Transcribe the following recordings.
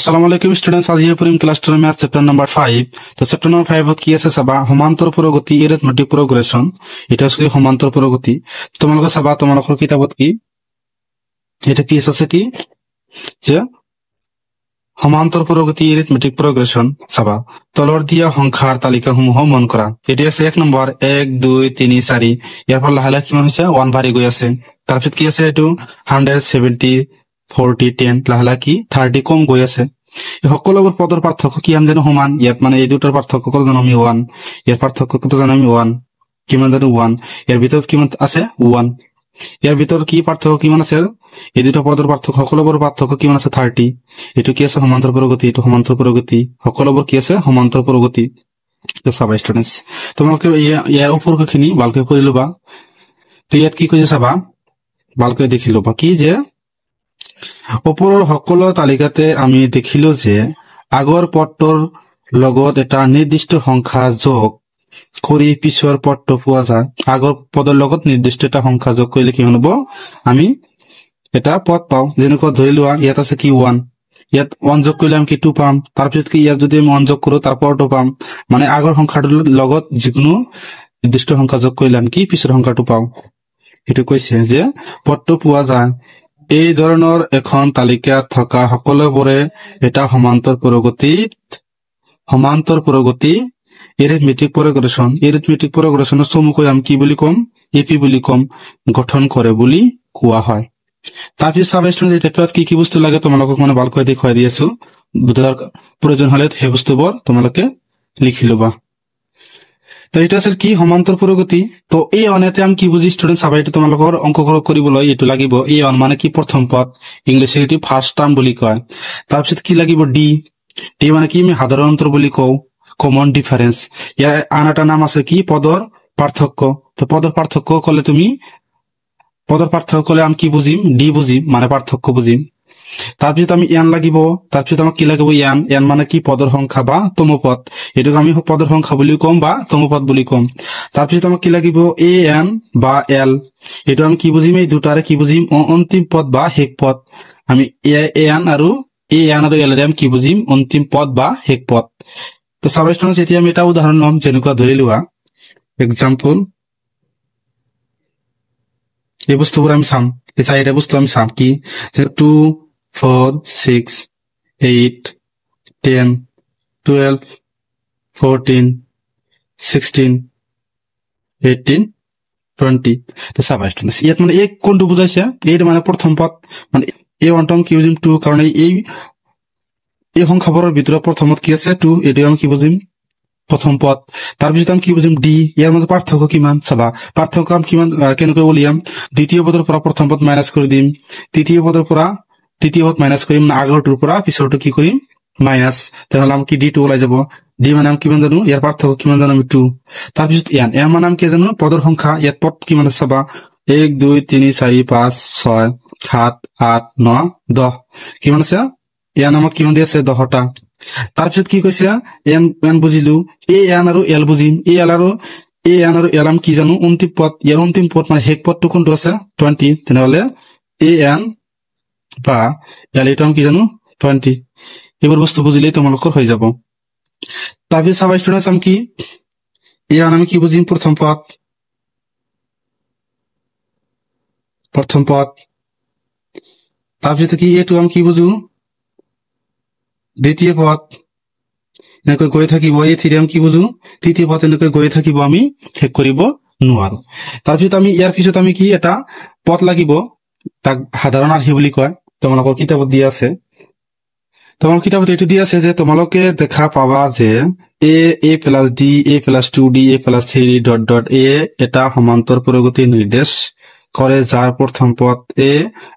আসসালামু আলাইকুম স্টুডেন্টস, আজি পড়িম ক্লাস 10 ম্যাথ চ্যাপ্টার নাম্বার 5। তো চ্যাপ্টার নাম্বার 5 কি আছে চাবা সমান্তর প্রগতি এরিথমেটিক প্রোগ্রেশন। এটা আসলে সমান্তর প্রগতি। তোমালোকে চাবা তোমালোকৰ কিতাপত কি এটা কি আছে কি যে সমান্তৰ প্ৰগতি এৰিথমেটিক প্ৰোগ্ৰেশন চাবা তলৰ দিয়া সংখ্যাৰ তালিকাসমূহ মন কৰা। এটা আছে 1 নম্বৰ 1 2 3 4। ইয়াৰ পৰা লাহে লাহে কিমান হৈছে 1 বাঢ়ি গৈ আছে। তাৰপিছত কি আছে এইটো 170 40 10 লাহে লাহে কি 30 কম গৈ আছে। এই সকলোবোৰ পদৰ পাৰ্থক্য কি আমি জানো সমান। ইয়াত মানে এই দুটাৰ পাৰ্থক্য কত জানো আমি 1, ইয়াৰ পাৰ্থক্য কত জানো আমি 1, কিমান জানো 1, ইয়াৰ ভিতৰত কিমান আছে 1, ইয়াৰ ভিতৰত কি পাৰ্থক্য কিমান আছে এই দুটা পদৰ পাৰ্থক্য সকলোবোৰ পাৰ্থক্য কিমান আছে 30। এটো কি আছে সমান্তৰ প্ৰগতি, এটো সমান্তৰ প্ৰগতি, সকলোবোৰ কি আছে সমান্তৰ প্ৰগতি। তো চাবা স্টুডেন্টস তোমালোকে ইয়াৰ উপৰখিনি ভালকৈ পঢ়ি লবা। তো ইয়াত কি কৈছে চাবা ভালকৈ দেখি লবা কি যে ওপৰৰ সকলো তালিকাতে আমি দেখিলো যে আগৰ পদটোৰ লগত এটা নিৰ্দিষ্ট সংখ্যা যোগ কৰি পিছৰ পদটো পোৱা যায়। আগৰ পদৰ লগত নিৰ্দিষ্ট এটা সংখ্যা যোগ কৰিলে কি হ'ব আমি এটা পদ পাওঁ। যেনেকৈ ধৰি লোৱা ইয়াত আছে কি 1, ইয়াত 1 যোগ কৰিলে আমি কি 2 পাম। তাৰপিছত কি ইয়াত যদি আমি 1 যোগ কৰো তাৰ পৰটো পাম। মানে আগৰ সংখ্যাটোৰ লগত যিকোনো নিৰ্দিষ্ট সংখ্যা যোগ কৰিলে আমি কি পিছৰ সংখ্যাটো পাওঁ। এটো কৈছে যে পদটো পোৱা যায়। এই ধৰণৰ এখন তালিকাত থকা সকলোবোৰে এটা সমান্তৰ প্ৰগতি এৰিথমেটিক প্ৰোগ্ৰেশনৰ চমুকৈ আমি কি বুলি কম এপি বুলি কম গঠন কৰে বুলি কোৱা হয়। তাৰপিছত চাবা ষ্টুডেন্ট এটা কি কি বস্তু লাগে তোমালোকক মানে ভালকৈ দেখুৱাই দি আছো। বুজাৰ প্ৰয়োজন হলে সেই বস্তুবোৰ তোমালোকে লিখি লবা। তো এটা আছে কি সমান্তৰ প্ৰগতি। তো এই অনেতে আমি কি বুঝি স্টুডেন্ট চাবা এটা তোমালোকৰ অংক কৰিবলৈ এইটো লাগিব। এই অন মানে কি প্ৰথম পদ, ইংলিশে এটি ফাৰ্স্ট টাৰ্ম বুলি কয়। তাৰপিছত কি লাগিব ডি, ডি মানে কি আমি সাধাৰণ অন্তৰ বুলি কওঁ কমন ডিফাৰেন্স। ইয়াৰ আন এটা নাম আছে কি পদৰ পাৰ্থক্য। তো পদৰ পাৰ্থক্য কলে তুমি পদৰ পাৰ্থক্য কলে আমি কি বুজিম ডি বুজিম মানে পাৰ্থক্য বুজিম। তাৰপিছত আমি এন লাগিব। তাৰপিছত আমাক কি লাগিব এন, এন মানে কি পদৰ সংখ্যা বা তমপদ। এটোক আমি পদৰ সংখ্যা বুলি কম বা তমপদ বুলি কম। তাৰপিছত আমাক কি লাগিব এ এন বা এল। এটো আমি কি বুজিম এই দুটাৰে কি বুজিম অন্তিম পদ বা শেষ পদ। আমি এ এন আৰু এল এর কি বুজিম অন্তিম পদ বা শেষ পদ। তো চাবা ষ্টুডেন্টস এতিয়া আমি এটা উদাহৰণ লম। যেনেকুৱা ধৰি লোৱা এক্সাম্পল এই বস্তুবোৰ আমি চাম। এই চাৰিটা বস্তু আমি চাম কি 2 4 6 8 10 12 14 16 18 20। তো চাবা ষ্টুডেন্টস ইয়াত মানে এই কোনটো বুজাইছে এইটো মানে প্ৰথম পদ মানে এই অন্তম কি বুজিম 2 কাৰণ এই সংখ্যাবোৰৰ ভিতৰত প্ৰথমত কি আছে 2 এটো আমি কি বুজিম প্ৰথম পদ। তাৰপিছত আমি কি বুজিম ডি, ইয়াৰ মাজত পাৰ্থক্য কিমান চাবা পাৰ্থক্য আমি কিমান কেনেকৈ উলিয়াম দ্বিতীয় পদৰ পৰা প্ৰথম পদ মাইনাস কৰি দিম, তৃতীয় পদৰ পৰা তৃতীয় পদ মাইনাস কৰিম আগৰটোৰ পৰা পিছৰটো কি কৰিম মাইনাস। তেনেহলে আমি কি ডি টো ওলাই যাব। ডি মানে আমি কিমান জানো ইয়াৰ পাৰ্থক্য কিমান জানো আমি 2। তাৰপিছত এন, এন মানে আমি কি জানো পদৰ সংখ্যা। ইয়াত পদ কিমান আছে চাবা 1 2 3 4 5 6 7 8 9 10 কিমান আছে এন আমাক কিমান দি আছে 10টা। তাৰপিছত কি কৈছে এন এন বুজিলো এ এন আৰু এল বুজিম। এ এন আৰু এল আমি কি জানো অন্তিম পদ। ইয়াৰ অন্তিম পদ মানে শেষ পদটো কোনটো আছে 20। তেনেহলে এ এন বা এল এইটো আমি কি জানো 20। এইবোৰ বস্তু বুজিলেই তোমালোকৰ হৈ যাব। তাৰপিছত চাবা ষ্টুডেন্টস আমি কি এ এন আমি কি বুজিম প্ৰথম পদ। তাৰপিছত কি এইটো আমি কি বুজো দ্বিতীয় পদ এনেকৈ গৈ থাকিব। এই থ্ৰী আমি কি বুজো তৃতীয় পদ এনেকৈ গৈ থাকিব, আমি শেষ কৰিব নোৱাৰো। তাৰপিছত আমি ইয়াৰ পিছত আমি কি এটা পদ লাগিব তাক সাধাৰণ আৰ্হি বুলি কয়। তোমালোকৰ কিতাপত দিয়া আছে, তোমালোকৰ কিতাপত এইটো দিয়া আছে যে তোমালোকে দেখা পাবা যে a plus d a plus 2d a plus 3 dot dot এ এটা সমান্তর প্রগতি নির্দেশ কৰে যাৰ প্ৰথম পদ এ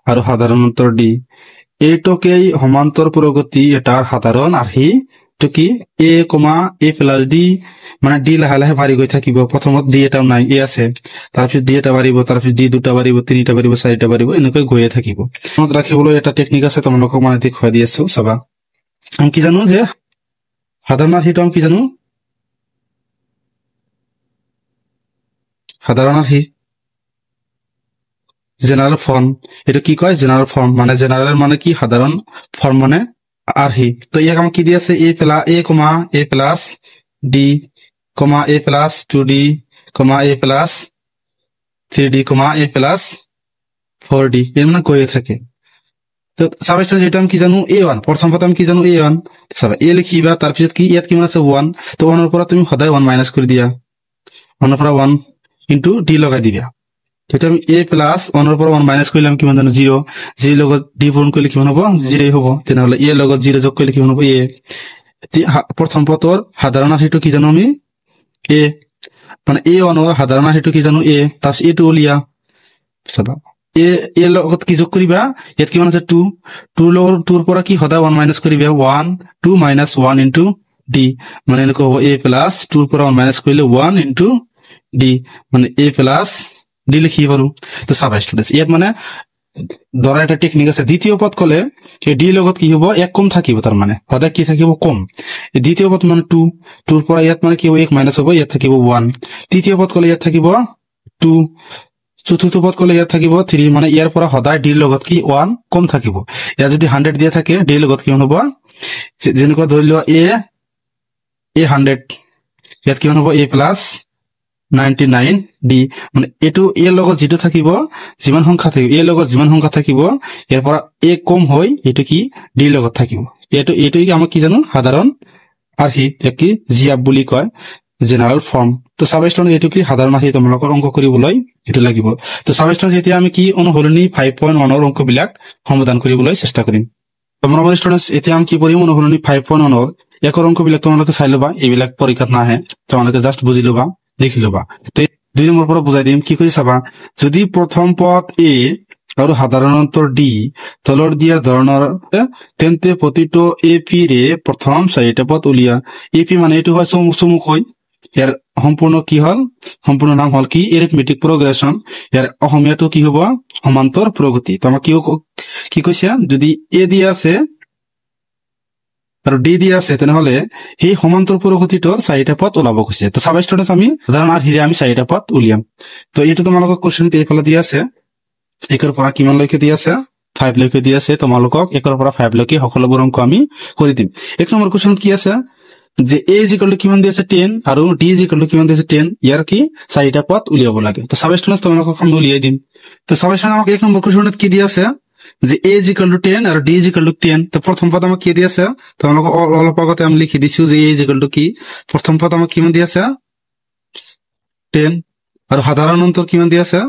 আৰু সাধাৰণ অন্তৰ ডি। এইটোকেই সমান্তৰ প্ৰগতি এটাৰ সাধাৰণ আৰ্হি। তো কি এ কমা এ প্লাস ডি মানে ডি লাহে লাহে বাঢ়ি গৈ থাকিব। প্ৰথমত ডি এটাও নাই এ আছে, তাৰপিছত ডি এটা বাঢ়িব, তাৰপিছত ডি দুটা বাঢ়িব, তিনিটা বাঢ়িব, চাৰিটা বাঢ়িব, এনেকৈ গৈয়ে থাকিব। মনত ৰাখিবলৈ এটা টেকনিক আছে তোমালোকক মানে দেখুৱাই দি আছো চাবা। আমি কি জানো যে সাধাৰণ আৰ্হিটো আমি কি জানো সাধাৰণ আৰ্হি জেনারেল ফর্ম। এটা কি কয় জেনারেল ফর্ম মানে জেনারেল মানে কি সাধারণ ফর্ম মানে আরহি তো ইয়াক আমাক কি দিয়া আছে a plus d a plus 2d a plus 3d a plus 4d এর মানে কয়ে থাকে তো সাবস্টেন্স এটা আমি কি জানো a1 প্রথম কথা আমি কি জানো a1 সব a লিখিবা তার পিছত কি ইয়াত কি মানে আছে 1 তো 1 এর পর তুমি সদায় 1 মাইনাস করে দিয়া 1 এর পর 1 ইনটু d লগাই দিবা এটা আমি a প্লাস 1 এর পর 1 মাইনাস করলাম কি মানে জানো 0 0 লগত d পূরণ করলে কি হবে 0 হবে তাহলে a লগত 0 যোগ করলে কি হবে a প্রথম পদর সাধারণ রাশিটো কি জানো আমি a মানে a1 এর সাধারণ রাশিটো কি জানো a তার a2 লিয়া সবা এ লগত কি যোগ করিবা ইয়াত কি মানে আছে 2 2 লগৰ 2 ৰ পৰা কি সদায় 1 মাইনাস করিবা 1 2 মাইনাস 1 ইনটু d মানে এনেকৈ হ'ব a প্লাস 2 ৰ পৰা 1 মাইনাস কৰিলে 1 ইনটু d মানে a প্লাস d লিখি পাৰো তো চাবা স্টুডেন্টস ইয়াত মানে ধৰা এটা টেকনিক আছে দ্বিতীয় পদ কলে এই d লগত কি হ'ব এক কম থাকিব তার মানে সদায় কি থাকিব কম এই দ্বিতীয় পদ মানে 2 2 ৰ পৰা ইয়াত মানে কি হ'ব 1 মাইনাস হ'ব ইয়াত থাকিব 1 তৃতীয় পদ কলে ইয়াত থাকিব 2 চতুর্থ পদ কলে ইয়াত থাকিব 3 মানে ইয়াৰ পৰা সদায় d লগত কি 1 কম থাকিব ইয়াত যদি 100 দিয়া থাকে d লগত কি হ'ব যেনেকৈ ধৰি লোৱা a 100 ইয়াত কি হ'ব a প্লাস 99 d মানে এটো a লগত যেটো থাকিব যিমান সংখ্যা থাকিব a লগত যিমান সংখ্যা থাকিব ইয়াৰ পৰা a কম হয় এটো কি d লগত থাকিব এটো কি আমাক কি জানো সাধাৰণ আৰ্হি কি জিআব বুলি কয় জেনাৰেল ফৰ্ম তো সাবস্টেন্স এটো কি সাধাৰণ আহি তোমালোকৰ অংক কৰিবলৈ এটো লাগিব তো সাবস্টেন্স এতিয়া আমি কি অনুসৰণী 5.1 ৰ অংক বিলাক সমাধান কৰিবলৈ চেষ্টা কৰিম তোমালোকৰ স্টুডেন্টস এতিয়া আমি কি কৰিম অনুসৰণী 5.1 ৰ একৰ অংক বিলাক তোমালোকে চাই লবা এইবিলাক পৰীক্ষাত নাহে তোমালোকে জাস্ট বুজি লবা দেখি লবা তো দুই নম্বৰ পৰা বুজাই দিম কি কৰি চাবা যদি প্ৰথম পদ a আৰু সাধাৰণতৰ d তলৰ দিয়া ধৰণৰ তেন্তে প্ৰতিটো ap ৰে প্ৰথম চাৰিটা পদ উলিয়া ap মানে এটো হয় চমুকৈ ইয়াৰ সম্পূৰ্ণ কি হল সম্পূৰ্ণ নাম হল কি এৰিথমেটিক প্ৰগ্ৰেছন ইয়াৰ অসমীয়াটো কি হ'ব সমান্তৰ প্ৰগতি তো আমাক কি কৈছে যদি a দিয়া আছে আৰু d দিয়া আছে তেনেহলে এই সমান্তৰ প্ৰগতিটোৰ চাৰিটা পদ ওলাব কৈছে তো সাবস্টেন্স আমি সাধাৰণ আৰ্হিৰে আমি চাৰিটা পদ উলিয়াম তো এইটো তোমালোকক কোৱেশ্চনটো এইফালে দিয়া আছে একৰ পৰা কিমান লৈকে দিয়া আছে 5 লৈকে দিয়া আছে তোমালোকক একৰ পৰা 5 লৈকে সকলোবোৰ অংক আমি কৰি দিম এক নম্বৰ কোৱেশ্চন কি আছে যে a কিমান দিয়া আছে 10 আৰু d কিমান দিয়া আছে 10 ইয়াৰ কি চাৰিটা পদ উলিয়াব লাগে তো সাবস্টেন্স তোমালোকক আমি উলিয়াই দিম তো সাবস্টেন্স আমাক এক নম্বৰ কোৱেশ্চনত কি দিয়া আছে যে a 10 আৰু d 10 তো প্ৰথম পদ আমাক কি দিয়া আছে তোমালোকক অলপ আগতে আমি লিখি দিছো যে a কি প্ৰথম পদ আমাক কিমান দিয়া আছে 10 আৰু সাধাৰণ অন্তৰ কিমান দিয়া আছে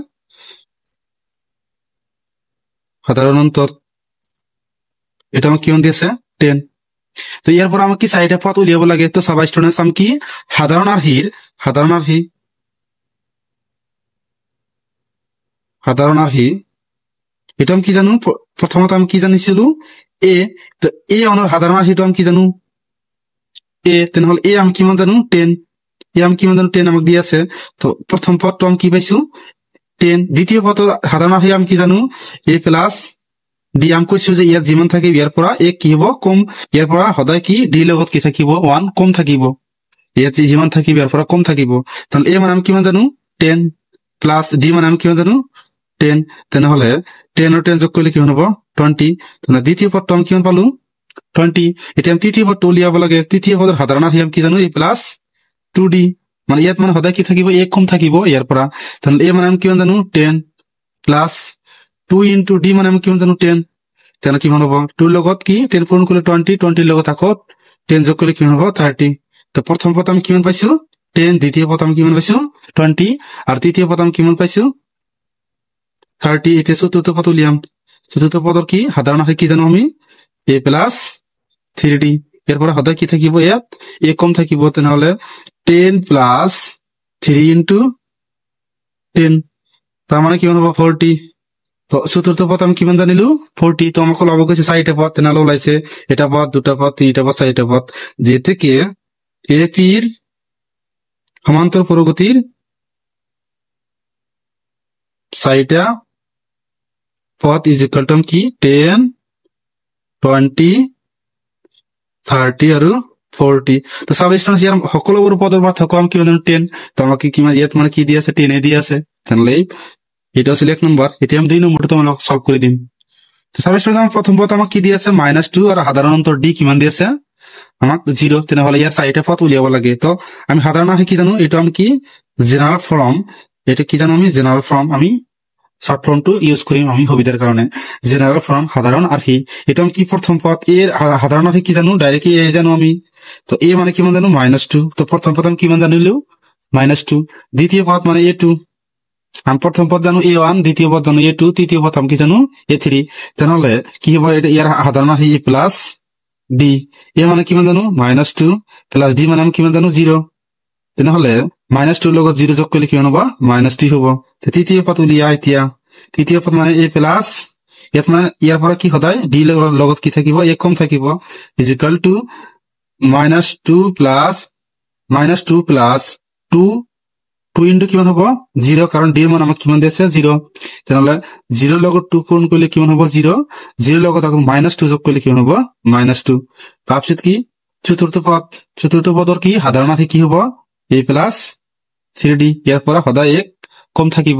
সাধাৰণ অন্তৰ এটা আমাক কিমান দিছে 10 তো ইয়াৰ পৰা আমাক কি চাৰিটা পদ উলিয়াব লাগে তো সবাই স্টুডেন্টস আমি কি সাধাৰণ আৰ্হি এটা আমি কি জানো প্ৰথমতে আমি কি জানিছিলো a তো a অনৰ সাধাৰণ আৰ্হিটো আমি কি জানো a তেনেহলে a আমি কিমান জানো 10 a আমি কিমান জানো 10 আমাক দি আছে তো প্ৰথম পদটো আমি কি পাইছো 10 দ্বিতীয় পদ সাধাৰণ আৰ্হি আমি কি জানো a প্লাস d আমি কৈছো যে ইয়াত যিমান থাকিব ইয়াৰ পৰা a কি হ'ব কম ইয়াৰ পৰা সদায় কি d লগত কি থাকিব 1 কম থাকিব ইয়াত যিমান থাকিব ইয়াৰ পৰা কম থাকিব তাহলে a মানে আমি কিমান জানো 10 প্লাস d মানে আমি কিমান জানো 10 তেনেহলে 10 আৰু 10 যোগ কৰিলে কিমান হ'ব 20 তাহলে দ্বিতীয় পদটো আমি কিমান পালো 20 এতিয়া আমি তৃতীয় পদটো উলিয়াব লাগে তৃতীয় পদৰ সাধাৰণ আৰ্হি আমি কি জানো a প্লাস 2d মানে ইয়াত মানে সদায় কি থাকিব a কম থাকিব ইয়াৰ পৰা তাহলে a মানে আমি কিমান জানো 10 প্লাস 2 ইনটু d মানে আমি কিমান জানো 10 তেনে কিমান হ'ব 2 লগত কি 10 পূৰণ কৰিলে 20 লগত আকৌ 10 যোগ কৰিলে কিমান হ'ব 30 তো প্ৰথম পদ আমি কিমান পাইছো 10 দ্বিতীয় পদ আমি কিমান পাইছো 20 আৰু তৃতীয় পদ আমি কিমান পাইছো 30 এতিয়া চতুৰ্থ পদ উলিয়াম চতুৰ্থ পদৰ কি সাধাৰণ আৰ্হি কি জানো আমি a প্লাস 3d এর পরে সদায় কি থাকিব ইয়াত a কম থাকিব তেনেহলে 10 প্লাস 3 ইনটু 10 তার মানে কিমান হ'ব 40 তো চতুৰ্থ পদ আমি কিমান জানিলো 40 তো আমাক লব গৈছে চাৰিটা পদ তেনেহলে ওলাইছে এটা পদ দুটা পদ তিনিটা পদ চাৰিটা পদ যেতে কি ap ৰ সমান্তৰ প্ৰগতিৰ চাৰিটা পদ ইজ ইকুয়াল টু কি 10 20 30 আৰু 40 তো সাবস্টেন্স ইয়াৰ সকলোবোৰ পদৰ পাৰ্থক্য আমি কিমান 10 তো আমাক কিমান ইয়াত মানে কি দি আছে 10 এ দি আছে তেনেহলে এটা আছিল এক নম্বৰ এতিয়া আমি দুই নম্বৰটো তোমালোক সলভ কৰি দিম চাবা ষ্টুডেণ্ট প্ৰথম পদ আমাক কি দি আছে -2 আৰু সাধাৰণ অন্তৰ d কিমান দি আছে আমাক 0 তেনেহলে ইয়াৰ চাৰিটা পদ উলিয়াব লাগে তো আমি সাধাৰণ কি জানো এইটো আমি কি জেনাৰেল ফৰ্ম এটা কি জানো আমি জেনারেল ফর্ম আমি শর্ট ফর্মটো ইউজ করিম আমি সুবিধার কারণে জেনারেল ফর্ম সাধারণ আর্হি এটা আমি কি প্রথম পদ এর সাধারণ আর্হি কি জানো ডাইরেক্ট এ জানো আমি তো এ মানে কিমান জানো -2 তো প্রথম পদ আমি কিমান জানিলো -2 দ্বিতীয় পদ মানে a2 আমি প্রথম পদ জানো a1 দ্বিতীয় পদ জানো a2 তৃতীয় পদ আমি কি জানো a3 তাহলে কি হবে এটা ইয়ার সাধারণ আর্হি a প্লাস d এ মানে কিমান জানো -2 প্লাস d মানে আমি কিমান জানো 0 তেনেহলে -2 লগত 0 যোগ কৰিলে কিমান হ'ব -3 হ'ব তৃতীয় পদ উলিয়া এতিয়া তৃতীয় পদ মানে a প্লাস ইয়াত মানে ইয়াৰ পৰা কি সদায় d লগত কি থাকিব a কম থাকিব is equal to -2 plus 2 into কিমান হ'ব 0 কাৰণ d ৰ মান আমাক কিমান দিছে 0 তেনেহলে 0 লগত 2 পূৰণ কৰিলে কিমান হ'ব 0 0 লগত আকৌ -2 যোগ কৰিলে কিমান হ'ব -2 তাৰপিছত কি চতুৰ্থ পদৰ কি সাধাৰণ আৰ্হি কি হ'ব a প্লাস 3d ইয়াৰ পৰা সদায় 1 কম থাকিব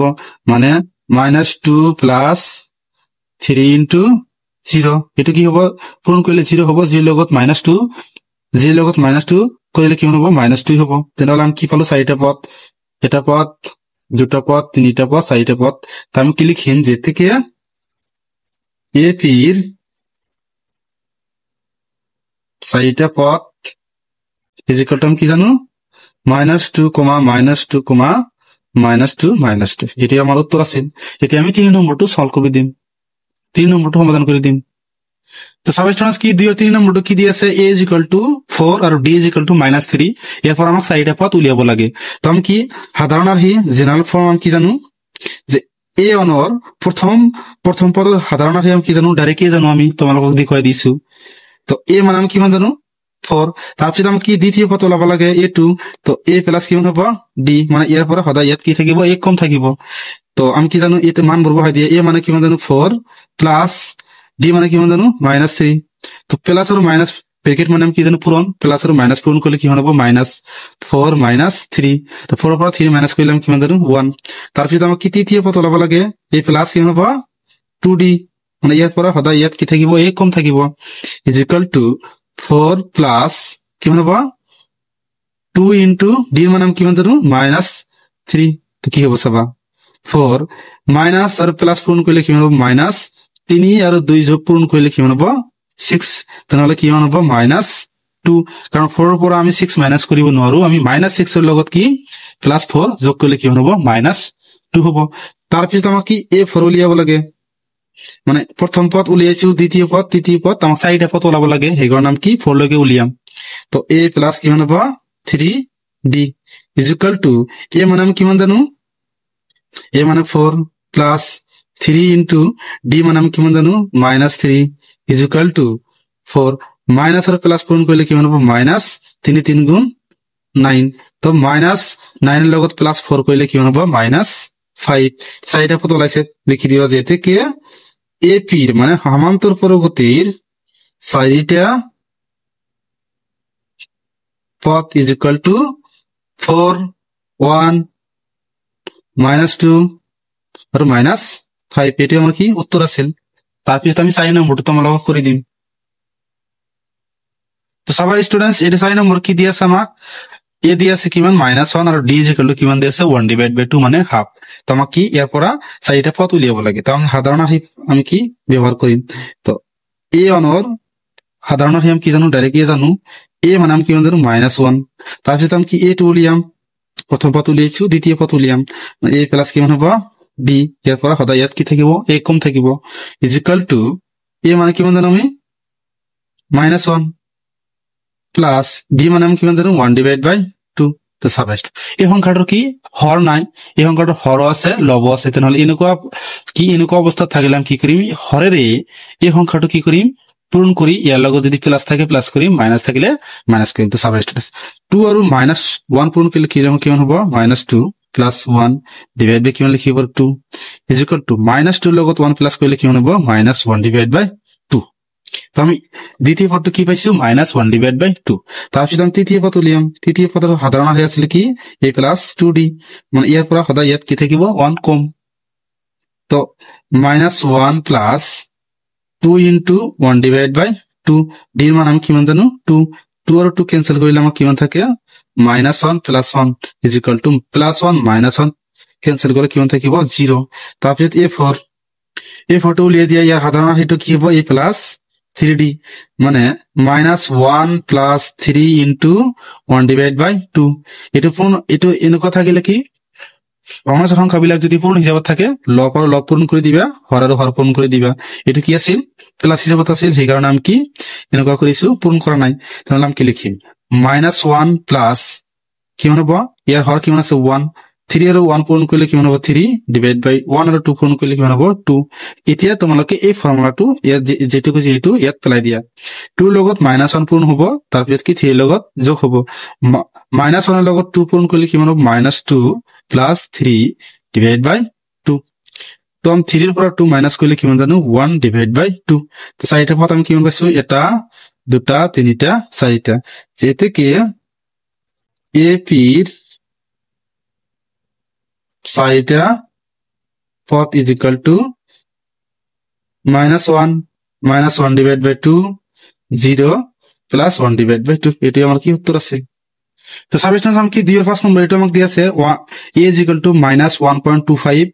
মানে -2 প্লাস 3 ইনটু 0 এটো কি হ'ব পূৰণ কৰিলে 0 হ'ব 0 লগত -2 কৰিলে কিমান হ'ব -2 হ'ব তেনেহলে আমি কি পালো চাৰিটা পদ এটা পদ দুটা পদ তিনিটা পদ চাৰিটা পদ তাম কি লিখিম যেতিকে a পিৰ চাৰিটা পদ ইজিক্যাল টু কি জানো -2, -2, -2 এটি আমার উত্তর আছে এটি আমি 3 নম্বরটো সলভ করে দিম 3 নম্বরটো সমাধান করে দিম তো সাব স্টুডেন্টস কি 2 আর 3 নম্বরটো কি দি আছে a = 4 আর d = -3 এরপর আমাক চাৰিটা পদ উলিয়াব লাগে তো আমি কি সাধাৰণ আৰ্হি জেনাৰেল ফৰ্ম আমি কি জানো যে a অনৰ প্ৰথম পদ সাধাৰণ আৰ্হি আমি কি জানো ডাইৰেক্ট জানো আমি তোমালোকক দেখুৱাই দিছো তো a মানে আমি কিমান জানো 4 তাৰপিছত আমি কি দ্বিতীয় পদ ওলাব লাগে a2 তো a প্লাস কিমান হ'ব d মানে ইয়াৰ পৰা সদায় ইয়াত কি থাকিব 1 কম থাকিব তো আমি কি জানো এতে মান বহাই দিয়ে a মানে কিমান জানো 4 প্লাস d মানে কিমান জানো -3 তো প্লাস আৰু মাইনাস ব্ৰ্যাকেট মানে আমি কি জানো পূৰণ প্লাস আৰু মাইনাস পূৰণ কৰিলে কি হ'ব -4 -3 তো 4 পৰা 3 মাইনাস কৰিলে আমি কিমান জানো 1 তাৰপিছত আমি কি তৃতীয় পদ ওলাব লাগে a প্লাস কিমান হ'ব 2d মানে ইয়াৰ পৰা সদায় ইয়াত কি থাকিব 1 কম থাকিব ইজ ইকুয়াল টু 4 প্লাস কিমান হ'ব 2 ইনটু d মানে আমি কিমান জানো -3 তো কি হ'ব চাবা 4 মাইনাস আৰু প্লাস পূৰণ কৰিলে কিমান হ'ব -3 আৰু 2 যোগ পূৰণ কৰিলে কিমান হ'ব 6 তেনেহলে কিমান হ'ব -2 কাৰণ 4 ৰ পৰা আমি 6 মাইনাস কৰিব নোৱাৰো আমি -6 ৰ লগত কি +4 যোগ কৰিলে কিমান হ'ব -2 হ'ব তাৰপিছত আমাক কি a4 উলিয়াব লাগে মানে প্ৰথম পদ উলিয়াইছো দ্বিতীয় পদ তৃতীয় পদ আমাক চাৰিটা পদ ওলাব লাগে হেগৰ নাম কি 4 লৈকে উলিয়াম তো a প্লাস কিমান হ'ব 3d = a মানে আমি কিমান জানো a মানে 4 প্লাস 3 ইনটু d মানে আমি কিমান জানো -3 = 4 মাইনাস আর প্লাস পূরণ করলে কিমান হ'ব -3 3 গুণ 9 তো -9 এর লগত +4 করলে কিমান হ'ব -5 চাৰিটা পদ ওলাইছে লিখি দিও যে থেকে a পিৰ মানে সমান্তৰ প্ৰগতিৰ চাৰিটা পদ = 4 1 -2 আৰু -5 এটি আমাৰ কি উত্তৰ আছিল তাৰপিছত আমি 4 নম্বৰটো তোমালোকক কৰি দিম তো সবাই স্টুডেন্টস এটা 4 নম্বৰ কি দিয়া আছে আমাক a দিয়া আছে কিমান -1 আৰু d = কিমান দিয়া আছে 1/2 মানে হাফ তো আমাক কি ইয়াৰ পৰা চাৰিটা পদ উলিয়াব লাগে তো আমি সাধাৰণ আৰ্হি আমি কি ব্যৱহাৰ কৰিম তো a অনৰ সাধাৰণ আৰ্হি আমি কি জানো ডাইৰেক্ট জানো a মানে আমি কিমান জানো -1 তাৰপিছত আমি কি a2 উলিয়াম প্ৰথম পদ উলিয়াইছো দ্বিতীয় পদ উলিয়াম a প্লাস কিমান হ'ব d ইয়াৰ পৰা সদায় ইয়াত কি থাকিব 1 কম থাকিব = a মানে কিমান জানো আমি -1 প্লাস d মানে আমি কিমান জানো 1/2 তো সাবস্ট এই সংখ্যাটোৰ কি হৰ নাই এই সংখ্যাটোৰ হৰ আছে লব আছে তেনেহলে এনেকুৱা অৱস্থাত থাকিলে আমি কি কৰিম হৰেৰে এই সংখ্যাটো কি কৰিম পূৰণ কৰি ইয়াৰ লগত যদি প্লাস থাকে প্লাস কৰিম মাইনাস থাকিলে মাইনাস কৰিম তো সাবস্ট 2 আৰু -1 পূৰণ কৰিলে কিমান হ'ব -2 প্লাস 1 ডিভাইড বাই কিমান লিখিব 2 = -2 লগত 1 প্লাস কৰিলে কিমান হ'ব -1/2 তো আমি দ্বিতীয় পদটো কি পাইছো -1/2 তাৰপিছত আমি তৃতীয় পদ উলিয়াম তৃতীয় পদৰ সাধাৰণ আৰ্হি আছিল কি a প্লাস 2d মানে ইয়াৰ পৰা সদায় ইয়াত কি থাকিব 1 কম তো -1 plus 2 into 1 divided by 2 d এর মান আমি কিমান জানো 2 2 আর 2 ক্যান্সেল করলে আমার কিমান থাকে -1 + 1 is equal to +1 -1 ক্যান্সেল করলে কিমান থাকিব 0 তারপর a4 a4 টো উলিয়ে দিয়া ইয়ার সাধারণ হেতু কি হ'ব a plus 3d মানে -1 plus 3 into 1 divided by 2 এটো এনেকুৱা থাকিলে কি ভগ্নাংশ সংখ্যাবিলাক যদি পূৰ্ণ হিচাপত থাকে লব আৰু লব পূৰণ কৰি দিবা হৰ আৰু হৰ পূৰণ কৰি দিবা এটো কি আছিল প্লাস হিচাপত আছিল সেই কাৰণে আমি কি এনেকুৱা কৰিছো পূৰণ কৰা নাই তাহলে আমি কি লিখিম -1 plus কিমান হ'ব ইয়াৰ হৰ কিমান আছে 1 3 আৰু 1 পূৰণ কৰিলে কিমান হ'ব 3 ডিভাইড বাই 1 আৰু 2 পূৰণ কৰিলে কিমান হ'ব 2 এতিয়া তোমালোকে এই ফৰ্মুলাটো যেটুকু যেটো ইয়াত পেলাই দিয়া 2 লগত -1 পূৰণ হ'ব তাৰ পিছত কি 3 লগত যোগ হ'ব -1 ৰ লগত 2 পূৰণ কৰিলে কিমান হ'ব -2 plus 3 divided by 2 তো আমি 3 ৰ পৰা 2 মাইনাস কৰিলে কিমান জানো 1 divided by 2 তো চাৰিটা পদ আমি কিমান পাইছো এটা দুটা তিনিটা চাৰিটা যেতে কি AP ৰ চাৰিটা পদ is equal to -1 divided by 2 0 plus 1 divided by 2 এটি আমার কি উত্তর আছে তো সাবস্টেন্স আমি কি 2 এর 5 নম্বর এটা আমাকে দিয়েছে a is equal to -1.25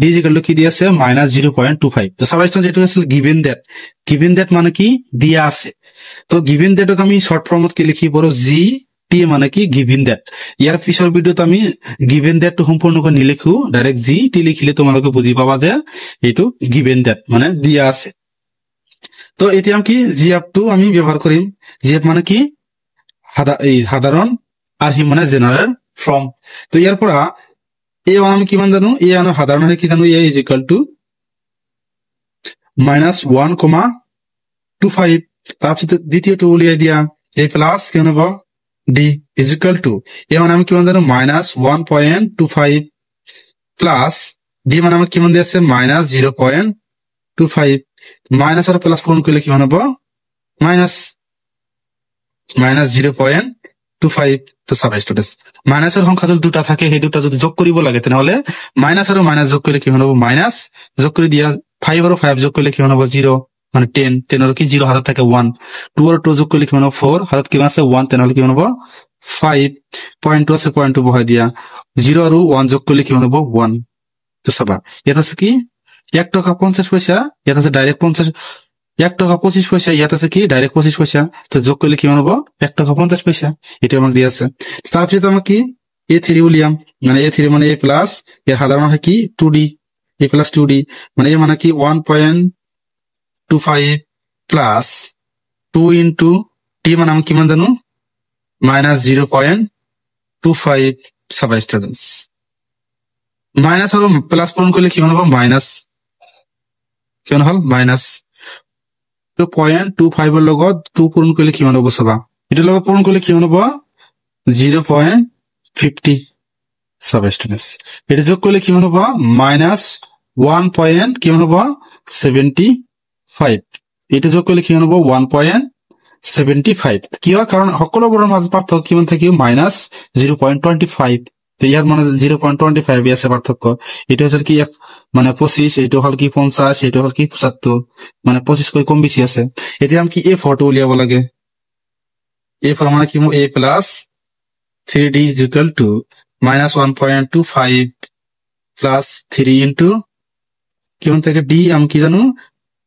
d is equal to কি দিয়েছে -0.25 তো সাবস্টেন্স যেটা আছে given that মানে কি দিয়া আছে তো given that ক আমি শর্ট ফর্মত কি লিখি পড়ো g t মানে কি given that ইয়ার পিছৰ ভিডিওত আমি given that টো সম্পূৰ্ণ কৰি নিলিখো ডাইরেক্ট g t লিখিলে তোমালোকে বুজি পাবা যে এটো given that মানে দিয়া আছে তো এতিয়া আমি কি gf টো আমি ব্যবহার কৰিম gf মানে কি সাধাৰণ আৰ হি মানে জেনাৰেল ফৰ্ম তো ইয়াৰ পৰা a আমি কিমান জানো a আনো সাধারণ হলে কি জানো a is equal to -1.25 তারপর দ্বিতীয়টো উলিয়াই দিয়া a প্লাস কি হ'ব d is equal to a মানে আমি কিমান জানো -1.25 প্লাস d মানে আমি কিমান দিছে -0.25 মাইনাস আর প্লাস পূরণ করলে কিমান হ'ব -0.25 তো সাব স্টুডেন্টস মাইনাসের সংখ্যা যদি দুটা থাকে সেই দুটা যদি যোগ কৰিব লাগে তেনেহলে মাইনাস আৰু মাইনাস যোগ কৰিলে কিমান হ'ব মাইনাস যোগ কৰি দিয়া 5 আৰু 5 যোগ কৰিলে কিমান হ'ব 0 মানে 10 আৰু কি 0 হাতত থাকে 1 2 আৰু 2 যোগ কৰিলে কিমান হ'ব 4 হাতত কিমান আছে 1 তেনেহলে কিমান হ'ব 5 পয়েন্ট 2 আছে পয়েন্ট 2 বহাই দিয়া 0 আৰু 1 যোগ কৰিলে কিমান হ'ব 1 তো চাবা এটা আছে কি 1 টাকা 50 পয়সা এটা আছে ডাইরেক্ট 50 1 টাকা 25 পয়সা ইয়াত আছে কি ডাইরেক্ট 25 পয়সা তো যোগ করলে কিমান হ'ব 1 টাকা 50 পয়সা এটা আমাক দিয়া আছে তারপরে তো আমাক কি a3 উলিয়াম মানে a3 মানে a প্লাস এর সাধারণ হয় কি 2d a প্লাস 2d মানে a মানে কি 1.25 প্লাস 2 into t মানে আমি কিমান জানো -0.25 সাব স্টুডেন্টস মাইনাস আর প্লাস পূরণ করলে কিমান হ'ব মাইনাস কিমান হল মাইনাস তো 0.25 এর লগত 2 পূরণ করলে কিমান হ'ব চাবা এটার লগত পূরণ করলে কিমান হ'ব 0.50 সাব স্টুডেন্টস এটা যোগ করলে কিমান হ'ব -1. কিমান হ'ব 75 এটা যোগ করলে কিমান হ'ব 1.75 কি হয় কারণ সকলোবোৰৰ মাজত পাৰ্থক্য কিমান থাকিব -0.25 তো ইয়ার মানে 0.25 আছে পার্থক্য এটা হচ্ছে কি মানে 25 এটা হল কি 50 এটা হল কি 75 মানে 25 কই কম বেশি আছে এতিয়া আমি কি a4 টো উলিয়াব লাগে a4 মানে কি a plus 3d is equal to -1.25 plus 3 into কিমান থেকে d আমি কি জানো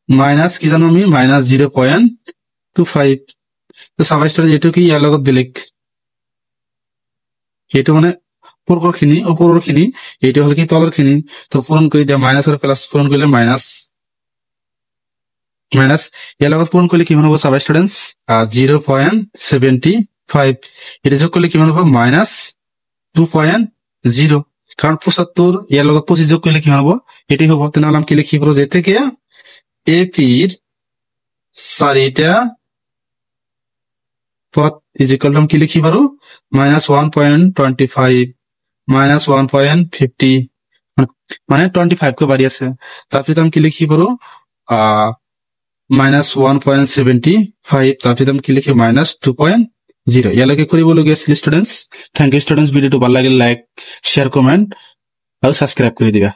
মাইনাস কি জানো আমি -0.25 তো সাবস্ট্রেট যেটো কি ইয়াৰ লগত বেলেগ এটা মানে উপৰৰ খিনি এইটো হল কি তলৰ খিনি তো পূৰণ কৰি দিয়া মাইনাস আৰু প্লাস পূৰণ কৰিলে মাইনাস ইয়াৰ লগত পূৰণ কৰিলে কিমান হ'ব সাব স্টুডেন্টস 0.75 এটা যোগ কৰিলে কিমান হ'ব -2.0 কাৰণ 75 ইয়াৰ লগত 25 যোগ কৰিলে কিমান হ'ব এটি হ'ব তেনেহলে আমি কি লিখিব যে থেকে AP ৰ চাৰিটা পদ is equal to কি লিখি পাৰো -1.25 -1.50 মানে 25 কো বাড়ি আছে তারপরে আমি কি লিখি পারো -1.75 তারপরে আমি কি লিখি -2.0 ইয়ালৈকে কৰিবলগীয়া আছিল স্টুডেন্টস থ্যাংক ইউ স্টুডেন্টস ভিডিওটো ভাল লাগিলে লাইক শেয়াৰ কমেন্ট আৰু সাবস্ক্ৰাইব কৰি দিবা